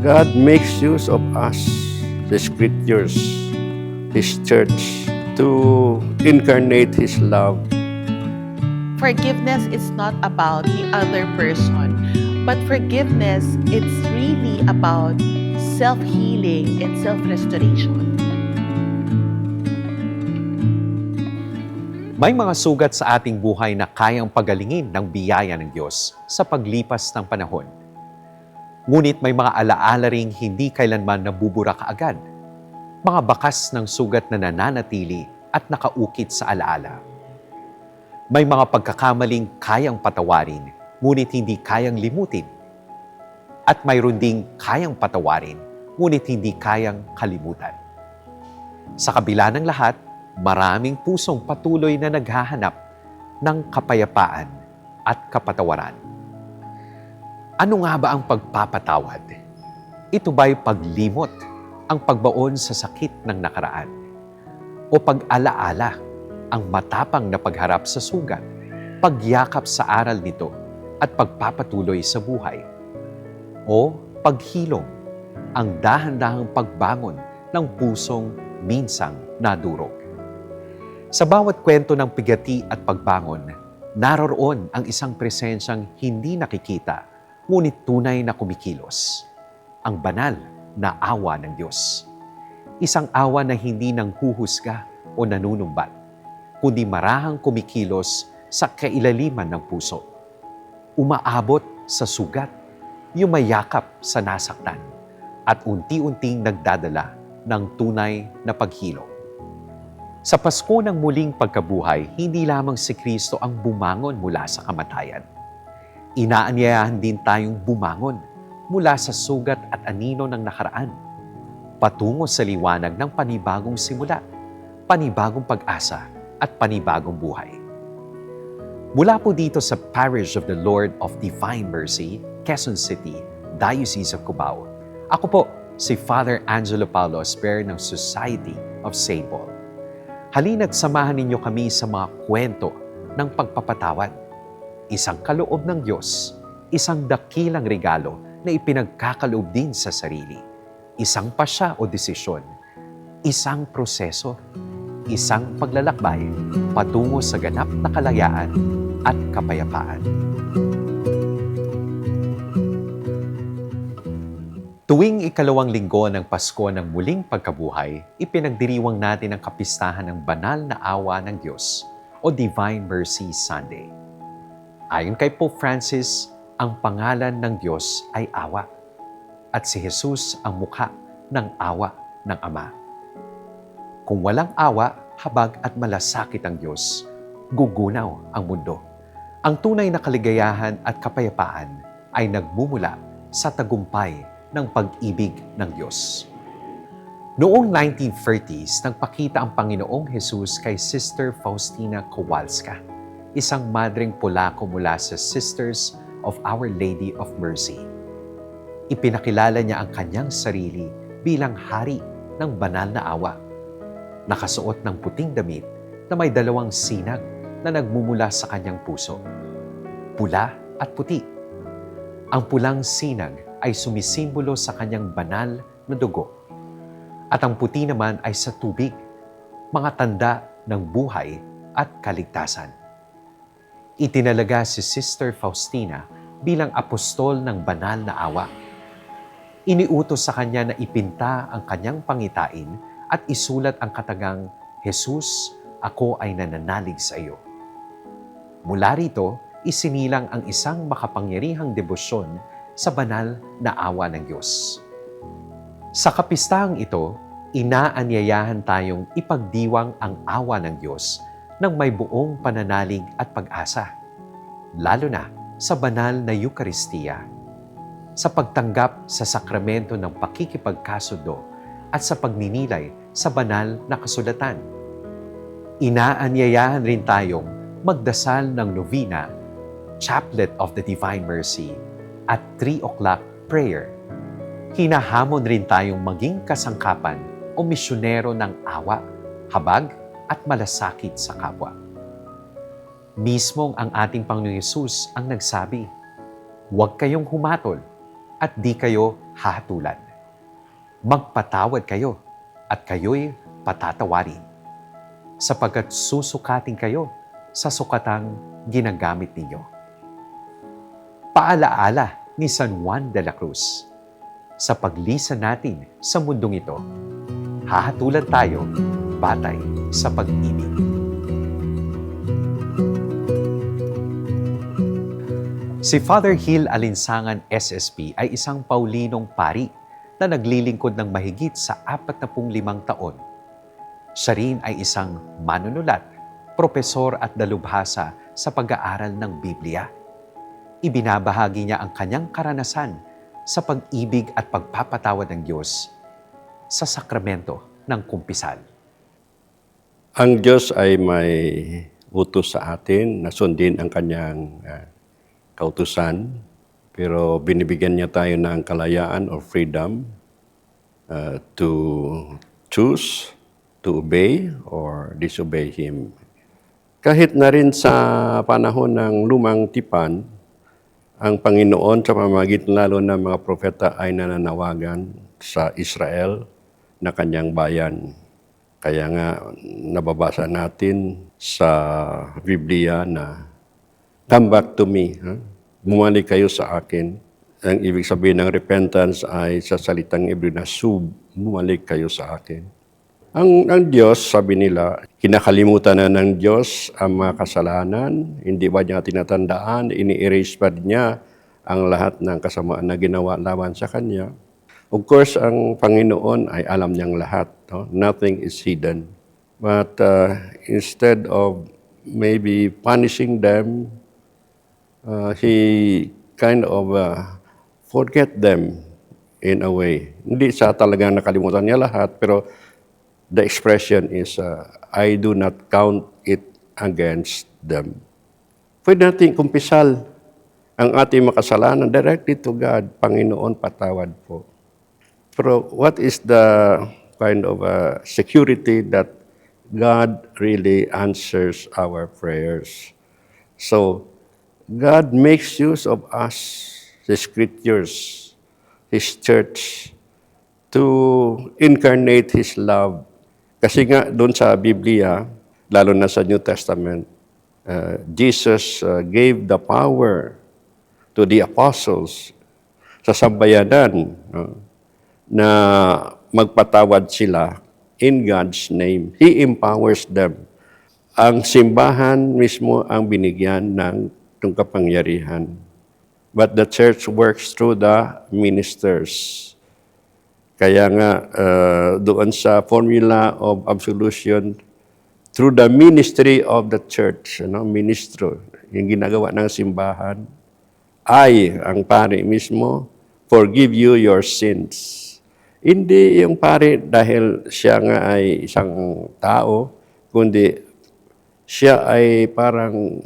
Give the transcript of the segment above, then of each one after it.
God makes use of us, the Scriptures, His church, to incarnate His love. Forgiveness is not about the other person, but forgiveness, it's really about self-healing and self-restoration. May mga sugat sa ating buhay na kayang pagalingin ng biyaya ng Diyos sa paglipas ng panahon. Ngunit may mga alaala ring hindi kailanman nabubura kaagad. Mga bakas ng sugat na nananatili at nakaukit sa alaala. May mga pagkakamaling kayang patawarin, ngunit hindi kayang limutin. At mayroon ding kayang patawarin, ngunit hindi kayang kalimutan. Sa kabila ng lahat, maraming pusong patuloy na naghahanap ng kapayapaan at kapatawaran. Ano nga ba ang pagpapatawad? Ito ba'y paglimot, ang pagbaon sa sakit ng nakaraan? O pag-alaala, ang matapang na pagharap sa sugat, pagyakap sa aral nito at pagpapatuloy sa buhay? O paghilom, ang dahan-dahang pagbangon ng pusong minsang nadurog? Sa bawat kwento ng pigati at pagbangon, naroroon ang isang presensyang hindi nakikita, ngunit tunay na kumikilos. Ang banal na awa ng Diyos. Isang awa na hindi nanghuhusga o nanunumbat, kundi marahang kumikilos sa kailaliman ng puso. Umaabot sa sugat, yumayakap sa nasaktan, at unti-unting nagdadala ng tunay na paghilom. Sa Pasko ng muling pagkabuhay, hindi lamang si Kristo ang bumangon mula sa kamatayan. Inaanyayahan din tayong bumangon mula sa sugat at anino ng nakaraan, patungo sa liwanag ng panibagong simula, panibagong pag-asa at panibagong buhay. Mula po dito sa Parish of the Lord of Divine Mercy, Quezon City, Diocese of Cubao, ako po si Father Angelo Paulo Asper ng Society of St. Paul. Halina't samahan ninyo kami sa mga kwento ng pagpapatawad. Isang kaloob ng Diyos, isang dakilang regalo na ipinagkakaloob din sa sarili. Isang pasya o desisyon, isang proseso, isang paglalakbay patungo sa ganap na kalayaan at kapayapaan. Tuwing ikalawang linggo ng Pasko ng muling pagkabuhay, ipinagdiriwang natin ang kapistahan ng banal na awa ng Diyos o Divine Mercy Sunday. Ayon kay Pope Francis, ang pangalan ng Diyos ay awa at si Jesus ang mukha ng awa ng Ama. Kung walang awa, habag at malasakit ang Diyos, gugunaw ang mundo. Ang tunay na kaligayahan at kapayapaan ay nagmumula sa tagumpay ng pag-ibig ng Diyos. Noong 1930s, nagpakita ang Panginoong Jesus kay Sister Faustina Kowalska, isang madring Polako mula sa Sisters of Our Lady of Mercy. Ipinakilala niya ang kanyang sarili bilang hari ng banal na awa. Nakasuot ng puting damit na may dalawang sinag na nagmumula sa kanyang puso, pula at puti. Ang pulang sinag ay sumisimbolo sa kanyang banal na dugo. At ang puti naman ay sa tubig, mga tanda ng buhay at kaligtasan. Itinalaga si Sister Faustina bilang apostol ng banal na awa. Iniutos sa kanya na ipinta ang kanyang pangitain at isulat ang katagang, "Jesus, ako ay nananalig sa iyo." Mula rito, isinilang ang isang makapangyarihang debosyon sa banal na awa ng Diyos. Sa kapistahang ito, inaanyayahan tayong ipagdiwang ang awa ng Diyos ng may buong pananalig at pag-asa, lalo na sa banal na Eucharistia, sa pagtanggap sa sakramento ng pakikipagkasundo at sa pagninilay sa banal na kasulatan. Inaanyayahan rin tayong magdasal ng novena, Chaplet of the Divine Mercy, at 3 o'clock prayer. Hinahamon rin tayong maging kasangkapan o misyonero ng awa, habag at malasakit sa kapwa. Mismong ang ating Panginoong Hesus ang nagsabi, "Huwag kayong humatol at di kayo hahatulan. Magpatawad kayo at kayo'y patatawarin, sapagkat susukatin kayo sa sukatang ginagamit ninyo. Paalaala ni San Juan de la Cruz, sa paglisan natin sa mundong ito, hahatulan tayo batay sa pag-ibig. Si Father Gil Alinsangan SSP ay isang Paulinong pari na naglilingkod ng mahigit sa 45 taon. Siya rin ay isang manunulat, propesor at dalubhasa sa pag-aaral ng Biblia. Ibinabahagi niya ang kanyang karanasan sa pag-ibig at pagpapatawad ng Diyos sa sakramento ng kumpisal. Ang Diyos ay may utos sa atin na sundin ang kanyang kautusan, pero binibigyan niya tayo ng kalayaan or freedom to choose to obey or disobey Him. Kahit na rin sa panahon ng lumang tipan, ang Panginoon sa pamamagitan lalo ng mga propeta ay nananawagan sa Israel na kanyang bayan. Kaya nga nababasa natin sa Biblia na come back to me. Bumalik kayo sa akin. Ang ibig sabihin ng repentance ay sa salitang Hebrew na sub, bumalik kayo sa akin. Ang Diyos, sabi nila, kinakalimutan na ng Diyos ang mga kasalanan, hindi ba niya tinatandaan, ini-erase pa niya ang lahat ng kasamaan na ginawa laban sa Kanya. Of course, ang Panginoon ay alam niyang lahat. No? Nothing is hidden. But instead of maybe punishing them, He kind of forget them in a way. Hindi sa talagang nakalimutan niya lahat, pero the expression is, I do not count it against them. Pwede natin kumpisal ang ating makasalanan directly to God, Panginoon, patawad po. Pero what is the kind of security that God really answers our prayers? So, God makes use of us, the Scriptures, His church, to incarnate His love. Kasi nga doon sa Biblia, lalo na sa New Testament, Jesus gave the power to the apostles sa sambayanan na magpatawad sila in God's name. He empowers them. Ang simbahan mismo ang binigyan ng itong kapangyarihan. But the church works through the ministers. Kaya nga, doon sa formula of absolution, through the ministry of the church, ministro, yung ginagawa ng simbahan, ang pari mismo, forgive you your sins. Hindi yung pari dahil siya nga ay isang tao, kundi siya ay parang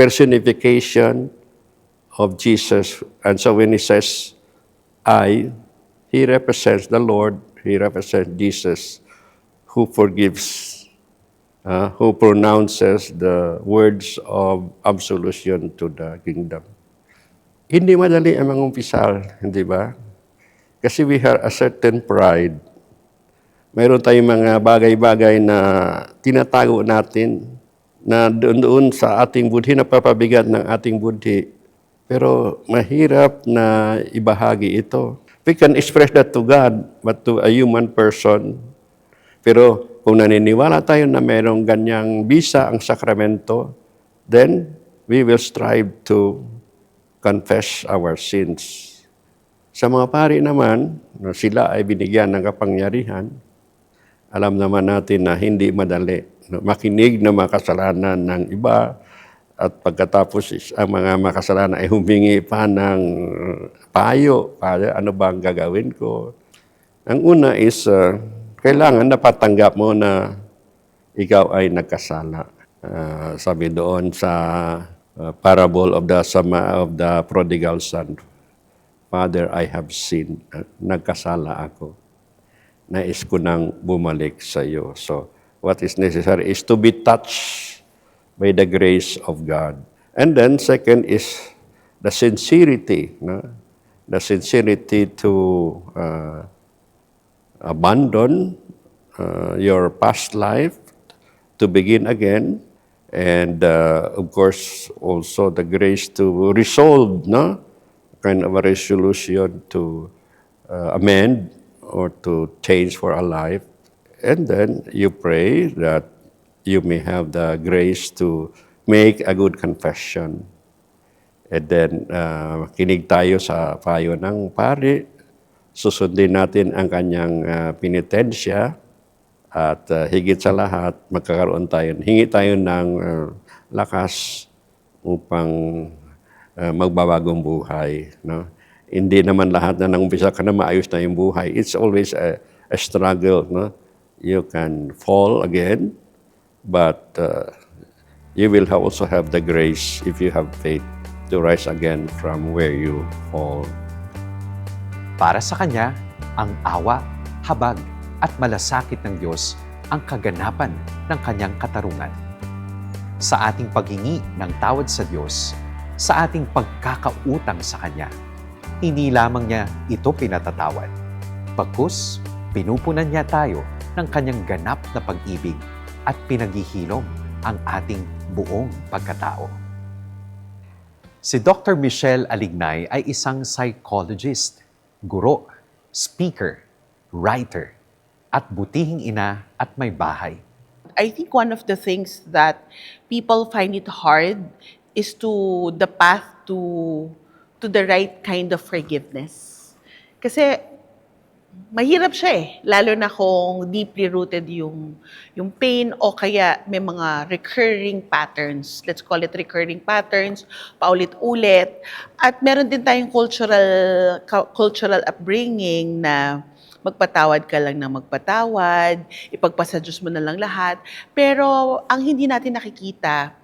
personification of Jesus. And so when he says, he represents the Lord, he represents Jesus, who forgives, who pronounces the words of absolution to the kingdom. Hindi madali ang mangumpisal, hindi ba? Kasi we have a certain pride. Mayroon tayong mga bagay-bagay na tinatago natin, na doon sa ating budhi, napapabigat ng ating budhi. Pero mahirap na ibahagi ito. We can express that to God, but to a human person. Pero kung naniniwala tayo na mayroong ganyang bisa ang sakramento, then we will strive to confess our sins. Sa mga pari naman, sila ay binigyan ng kapangyarihan. Alam naman natin na hindi madali makinig na makasalanan ng iba at pagkatapos ang mga makasalanan ay humingi pa ng payo. Ano ba ang gagawin ko? Ang una is, kailangan napatanggap mo na ikaw ay nagkasala. Sabi doon sa parable of the prodigal son, Father, I have sinned. Nagkasala ako. Nais ko nang bumalik sa iyo. So, what is necessary is to be touched by the grace of God. And then, second is the sincerity the sincerity to abandon your past life to begin again, and of course also the grace to resolve, no, kind of a resolution to amend or to change for a life, and then you pray that you may have the grace to make a good confession. And then, kinig tayo sa payo ng pari, susundin natin ang kanyang penitensya, at higit sa lahat, hingi tayo ng lakas upang magbabagong buhay. No? Hindi naman lahat na nangumpisa ka na maayos na yung buhay. It's always a struggle. No? You can fall again, but you will also have the grace, if you have faith, to rise again from where you fall. Para sa Kanya, ang awa, habag at malasakit ng Diyos ang kaganapan ng Kanyang katarungan. Sa ating paghingi ng tawad sa Diyos, sa ating pagkakautang sa Kanya, hindi lamang niya ito pinatatawad. Bagkus, pinupunan niya tayo ng Kanyang ganap na pag-ibig at pinaghihilom ang ating buong pagkatao. Si Dr. Michelle Alignay ay isang psychologist, guro, speaker, writer, at butihing ina at may bahay. I think one of the things that people find it hard is the path to the right kind of forgiveness. Kasi mahirap siya lalo na kung deeply rooted yung pain o kaya may mga recurring patterns. Let's call it recurring patterns, paulit-ulit. At meron din tayong cultural upbringing na magpatawad ka lang na magpatawad, ipagpasa Diyos mo na lang lahat. Pero ang hindi natin nakikita,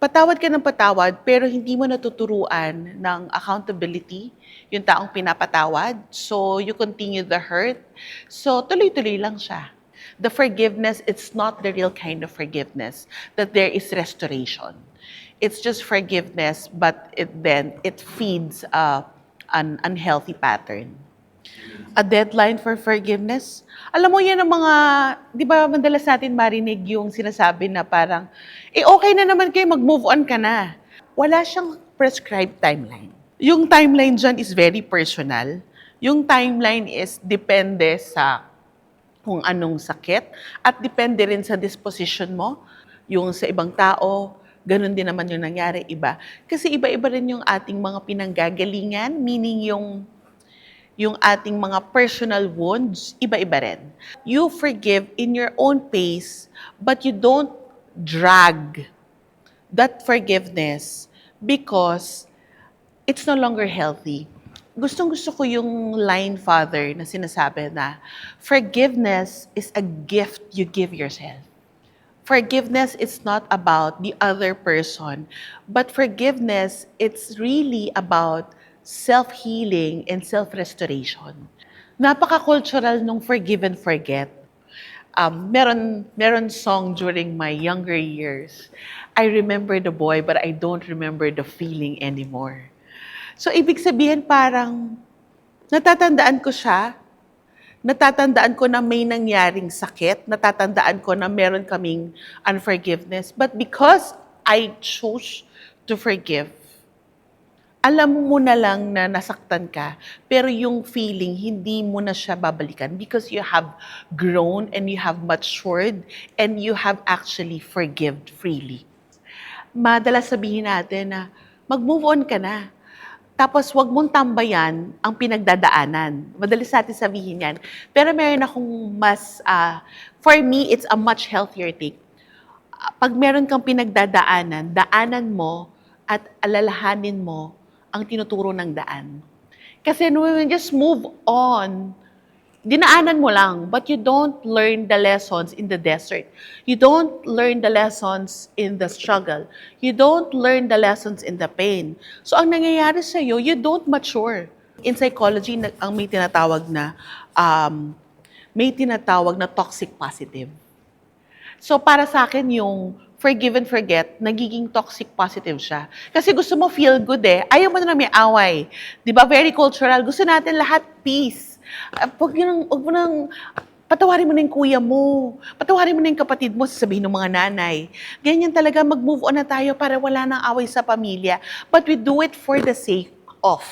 patawad ka ng patawad pero hindi mo natuturuan ng accountability yung taong pinapatawad. So, you continue the hurt. So, tuloy-tuloy lang siya. The forgiveness, it's not the real kind of forgiveness, that there is restoration. It's just forgiveness, but it feeds an unhealthy pattern. A deadline for forgiveness? Alam mo yan ang mga, di ba madalas natin marinig yung sinasabi na parang, okay na naman kayo, mag-move on ka na. Wala siyang prescribed timeline. Yung timeline dyan is very personal. Yung timeline is depende sa kung anong sakit at depende rin sa disposition mo. Yung sa ibang tao, ganun din naman yung nangyari iba. Kasi iba-iba rin yung ating mga pinanggagalingan, meaning yung ating mga personal wounds, iba-iba rin. You forgive in your own pace, but you don't drag that forgiveness because it's no longer healthy. Gustong-gusto ko yung line, Father, na sinasabi na forgiveness is a gift you give yourself. Forgiveness is not about the other person, but forgiveness, it's really about self-healing and self-restoration. Napaka-cultural nung forgive and forget. Meron song during my younger years. I remember the boy, but I don't remember the feeling anymore. So, ibig sabihin parang natatandaan ko siya, natatandaan ko na may nangyaring sakit, natatandaan ko na meron kaming unforgiveness, but because I chose to forgive, alam mo na lang na nasaktan ka, pero yung feeling, hindi mo na siya babalikan because you have grown and you have matured and you have actually forgiven freely. Madalas sabihin natin na mag-move on ka na. Tapos wag mong tambayan ang pinagdadaanan. Madalas natin sabihin yan. Pero meron akong for me, it's a much healthier take. Pag meron kang pinagdadaanan, daanan mo at alalahanin mo ang tinuturo ng daan. Kasi when you just move on, dinaanan mo lang, but you don't learn the lessons in the desert. You don't learn the lessons in the struggle. You don't learn the lessons in the pain. So ang nangyayari sa'yo, you don't mature. In psychology, ang may tinatawag na toxic positive. So para sa akin, yung forgive and forget, nagiging toxic positive siya. Kasi gusto mo feel good eh. Ayaw mo na may away. Di ba? Very cultural. Gusto natin lahat peace. Huwag mo nang patawarin mo na yung kuya mo. Patawarin mo na yung kapatid mo, sasabihin ng mga nanay. Ganyan talaga, mag-move on na tayo para wala nang away sa pamilya. But we do it for the sake of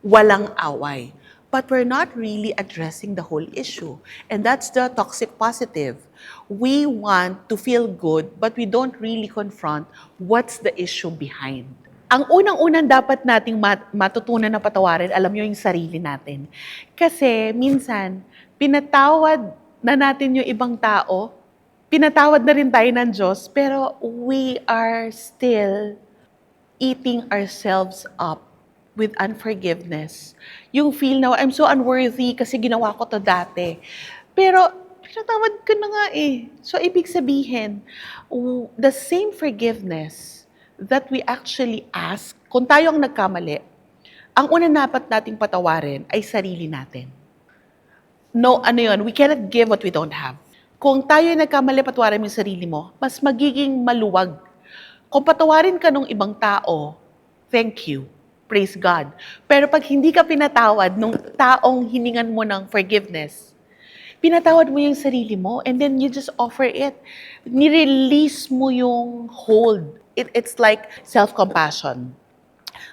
walang away. But we're not really addressing the whole issue. And that's the toxic positive. We want to feel good, but we don't really confront what's the issue behind. Ang unang-unang dapat nating matutunan na patawarin, alam nyo, yung sarili natin. Kasi minsan, pinatawad na natin yung ibang tao, pinatawad na rin tayo ng Diyos, pero we are still eating ourselves up with unforgiveness. Yung feel na, I'm so unworthy kasi ginawa ko to dati. Pero, pinatawad ko na nga eh. So, ibig sabihin, the same forgiveness that we actually ask, kung tayo ang nagkamali, ang unang dapat nating patawarin ay sarili natin. No, ano yun, we cannot give what we don't have. Kung tayo ay nagkamali, patawarin mo yung sarili mo, mas magiging maluwag. Kung patawarin ka ng ibang tao, thank you. Praise God. Pero pag hindi ka pinatawad nung taong hiningan mo ng forgiveness, pinatawad mo yung sarili mo and then you just offer it. Nirelease mo yung hold. It's like self-compassion.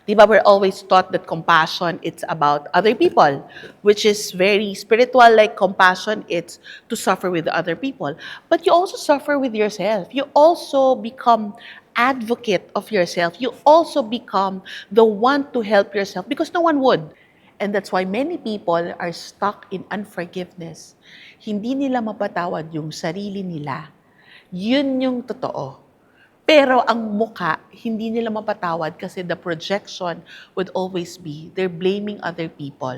Diba, we're always taught that compassion, it's about other people, which is very spiritual, like compassion, it's to suffer with other people. But you also suffer with yourself. You also become advocate of yourself. You also become the one to help yourself because no one would. And that's why many people are stuck in unforgiveness. Hindi nila mapatawad yung sarili nila. Yun yung totoo. Pero ang muka, hindi nila mapatawad kasi the projection would always be they're blaming other people.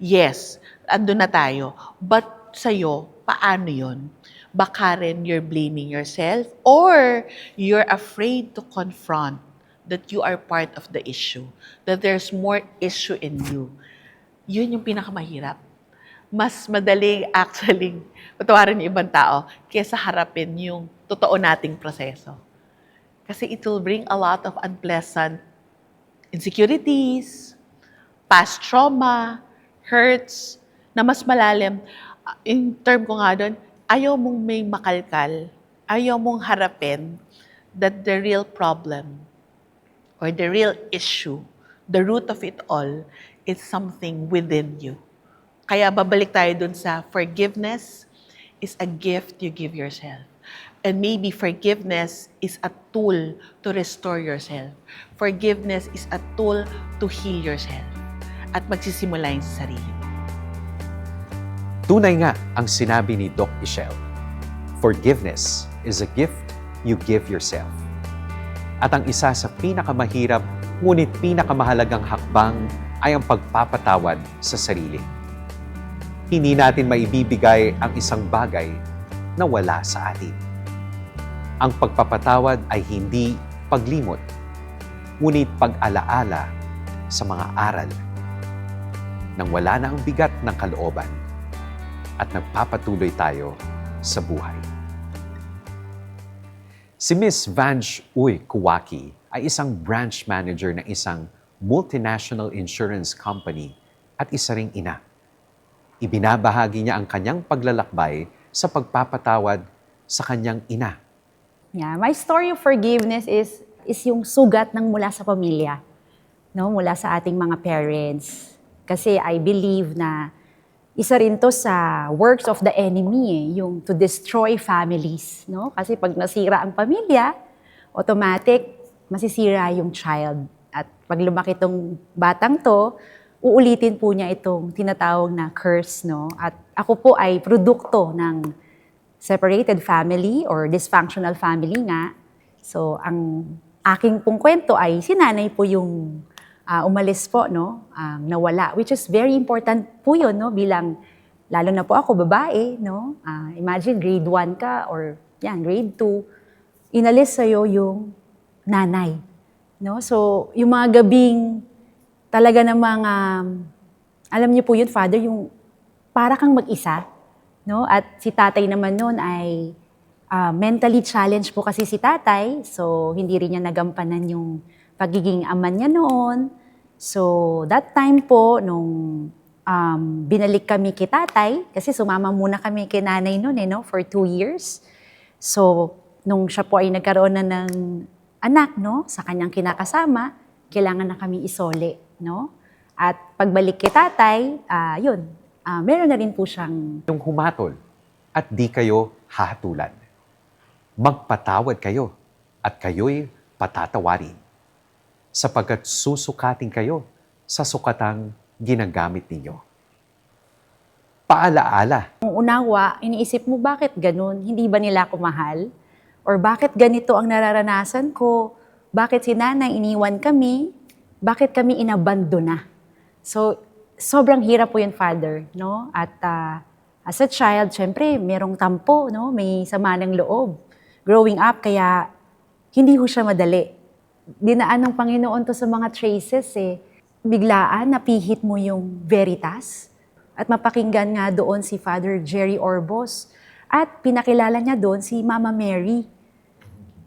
Yes, andun na tayo. But sa'yo, paano yun? Baka rin you're blaming yourself or you're afraid to confront that you are part of the issue, that there's more issue in you. Yun yung pinakamahirap. Mas madaling actually patawarin yung ibang tao kaysa harapin yung totoo nating proseso. Kasi it will bring a lot of unpleasant insecurities, past trauma, hurts, na mas malalim. In term ko nga doon, ayaw mong may makalkal, ayaw mong harapin that the real problem or the real issue, the root of it all, is something within you. Kaya babalik tayo dun sa forgiveness is a gift you give yourself. And maybe forgiveness is a tool to restore yourself. Forgiveness is a tool to heal yourself. At magsisimula yun sa sarili mo. Tunay nga ang sinabi ni Doc Michelle. Forgiveness is a gift you give yourself. At ang isa sa pinakamahirap ngunit pinakamahalagang hakbang ay ang pagpapatawad sa sarili. Hindi natin maibibigay ang isang bagay na wala sa atin. Ang pagpapatawad ay hindi paglimot, ngunit pag-alaala sa mga aral nang wala na ang bigat ng kalooban at nagpapatuloy tayo sa buhay. Si Miss Vange Uy Kuwaki ay isang branch manager ng isang multinational insurance company at isa ring ina. Ibinabahagi niya ang kanyang paglalakbay sa pagpapatawad sa kanyang ina. Yeah, my story of forgiveness is yung sugat ng mula sa pamilya, no? Mula sa ating mga parents. Kasi I believe na isa rin to sa works of the enemy, yung to destroy families, no? Kasi pag nasira ang pamilya, automatic masisira yung child. At pag lumaki tong batang to, uulitin po niya itong tinatawag na curse, no? At ako po ay produkto ng separated family or dysfunctional family nga. So, ang aking pong kwento ay si nanay po yung umalis po, no? Nawala, which is very important po yun, no? Bilang, lalo na po ako, babae, no? Imagine, grade 1 ka or yan, grade 2, inalis sa'yo yung nanay, no? So, yung mga gabing talaga namang, alam niyo po yun, Father, yung para kang mag-isa, no? At si tatay naman noon ay mentally challenged po kasi si tatay, so hindi rin niya nagampanan yung pagiging ama niya noon. So that time po, nung binalik kami kay tatay, kasi sumama muna kami kay nanay noon no, for 2 years. So nung siya po ay nagkaroon na ng anak, no, sa kanyang kinakasama, kailangan na kami isole, no? At pagbalik kay tatay, meron na rin po siyang Yung humatol at di kayo hahatulan. Magpatawad kayo at kayo'y patatawarin, sapagkat susukatin kayo sa sukatang ginagamit ninyo. Paalaala, Kung unawa, iniisip mo, bakit ganun? Hindi ba nila ako mahal? Or bakit ganito ang nararanasan ko? Bakit si nanay iniwan kami? Bakit kami inabandona? So, sobrang hirap po yun, Father, no? At as a child, syempre, merong tampo, no? May sama ng loob. Growing up, kaya hindi ho siya madali. Dinaan ng Panginoon to sa mga traces eh. Biglaan, napihit mo yung veritas. At mapakinggan nga doon si Father Jerry Orbos. At pinakilala niya doon si Mama Mary.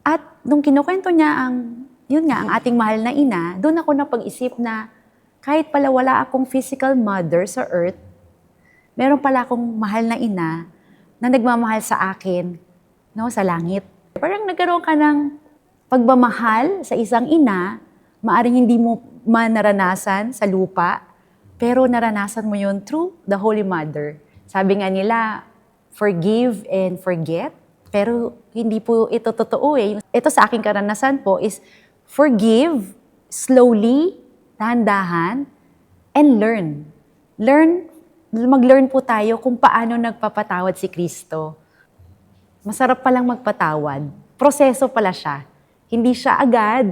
At nung kinukwento niya ang ating mahal na ina, doon ako napag-isip na kahit pala wala akong physical mother sa earth, meron pala akong mahal na ina na nagmamahal sa akin, no, sa langit. Parang nagkaroon ka ng pagmamahal sa isang ina, maaring hindi mo naranasan sa lupa, pero naranasan mo yun through the Holy Mother. Sabi nga nila, forgive and forget, pero hindi po ito totoo eh. Ito sa aking karanasan po is forgive slowly, dahan-dahan, and learn. Mag-learn po tayo kung paano nagpapatawad si Kristo. Masarap palang magpatawad. Proseso pala siya. Hindi siya agad,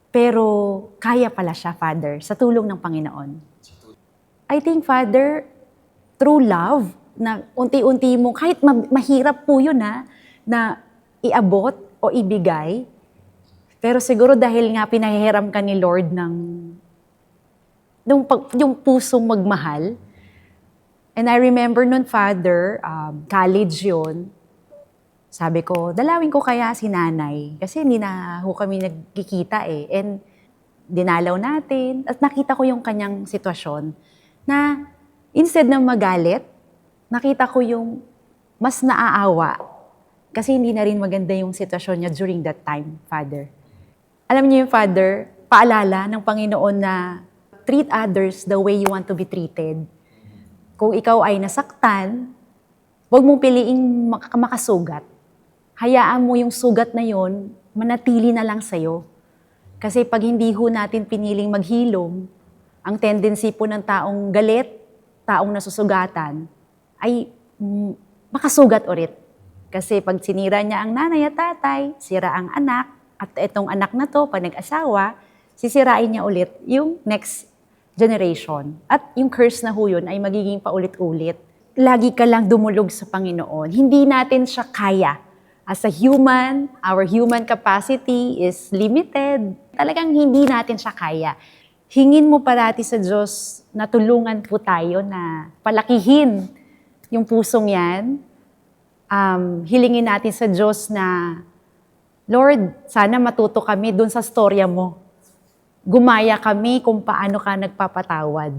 pero kaya pala siya, Father, sa tulong ng Panginoon. I think, Father, through love, na unti-unti mo, kahit mahirap po yun na iabot o ibigay, pero siguro dahil nga pinahihiram ka ni Lord yung pusong magmahal. And I remember nun, Father, college yun, sabi ko, dalawin ko kaya si nanay. Kasi hindi na ho kami nagkikita eh. And dinalaw natin. At nakita ko yung kanyang sitwasyon na instead na magalit, nakita ko yung mas naaawa. Kasi hindi na rin maganda yung sitwasyon niya during that time, Father. Alam niyo yung Father, paalala ng Panginoon na treat others the way you want to be treated. Kung ikaw ay nasaktan, huwag mong piliing makasugat. Hayaan mo yung sugat na yon, manatili na lang sa'yo. Kasi pag hindi ho natin piniling maghilom, ang tendency po ng taong galit, taong nasusugatan, ay makasugat ulit. Kasi pag sinira niya ang nanay at tatay, sira ang anak, at itong anak na to, pag nag-asawa, sisirain niya ulit yung next generation. At yung curse na ho yun ay magiging paulit-ulit. Lagi ka lang dumulog sa Panginoon. Hindi natin siya kaya. As a human, our human capacity is limited. Talagang hindi natin siya kaya. Hingin mo parati sa Diyos na tulungan po tayo na palakihin yung pusong yan. Hilingin natin sa Diyos na, Lord, sana matuto kami dun sa storya mo. Gumaya kami kung paano ka nagpapatawad.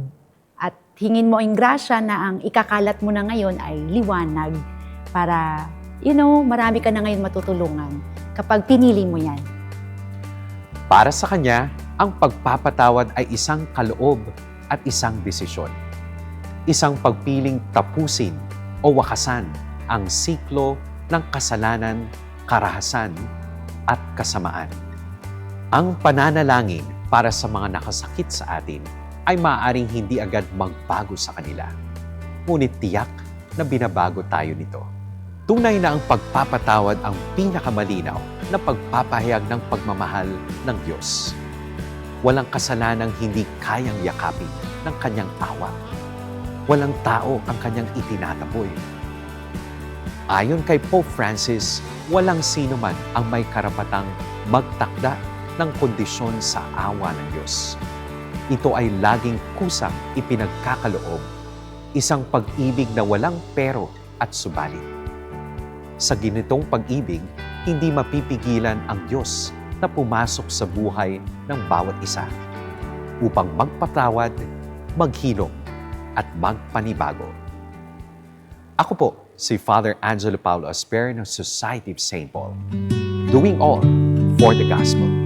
At hingin mo ang grasya na ang ikakalat mo na ngayon ay liwanag para marami ka na ngayon matutulungan kapag pinili mo yan. para sa Kanya, ang pagpapatawad ay isang kaloob at isang desisyon. Isang pagpiling tapusin o wakasan ang siklo ng kasalanan, karahasan at kasamaan. Ang pananalangin para sa mga nakasakit sa atin ay maaaring hindi agad magbago sa kanila. Ngunit tiyak na binabago tayo nito. Tunay na ang pagpapatawad ang pinakamalinaw na pagpapahayag ng pagmamahal ng Diyos. Walang kasalanang hindi kayang yakapin ng Kanyang awa. Walang tao ang Kanyang itinataboy. Ayon kay Pope Francis, walang sino man ang may karapatang magtakda ng kondisyon sa awa ng Diyos. Ito ay laging kusang ipinagkakaloob, isang pag-ibig na walang pero at subalit. Sa ganitong pag-ibig, hindi mapipigilan ang Diyos na pumasok sa buhay ng bawat isa upang magpatawad, maghilom, at magpanibago. Ako po, si Father Angelo Paulo Asper ng Society of St. Paul, doing all for the gospel.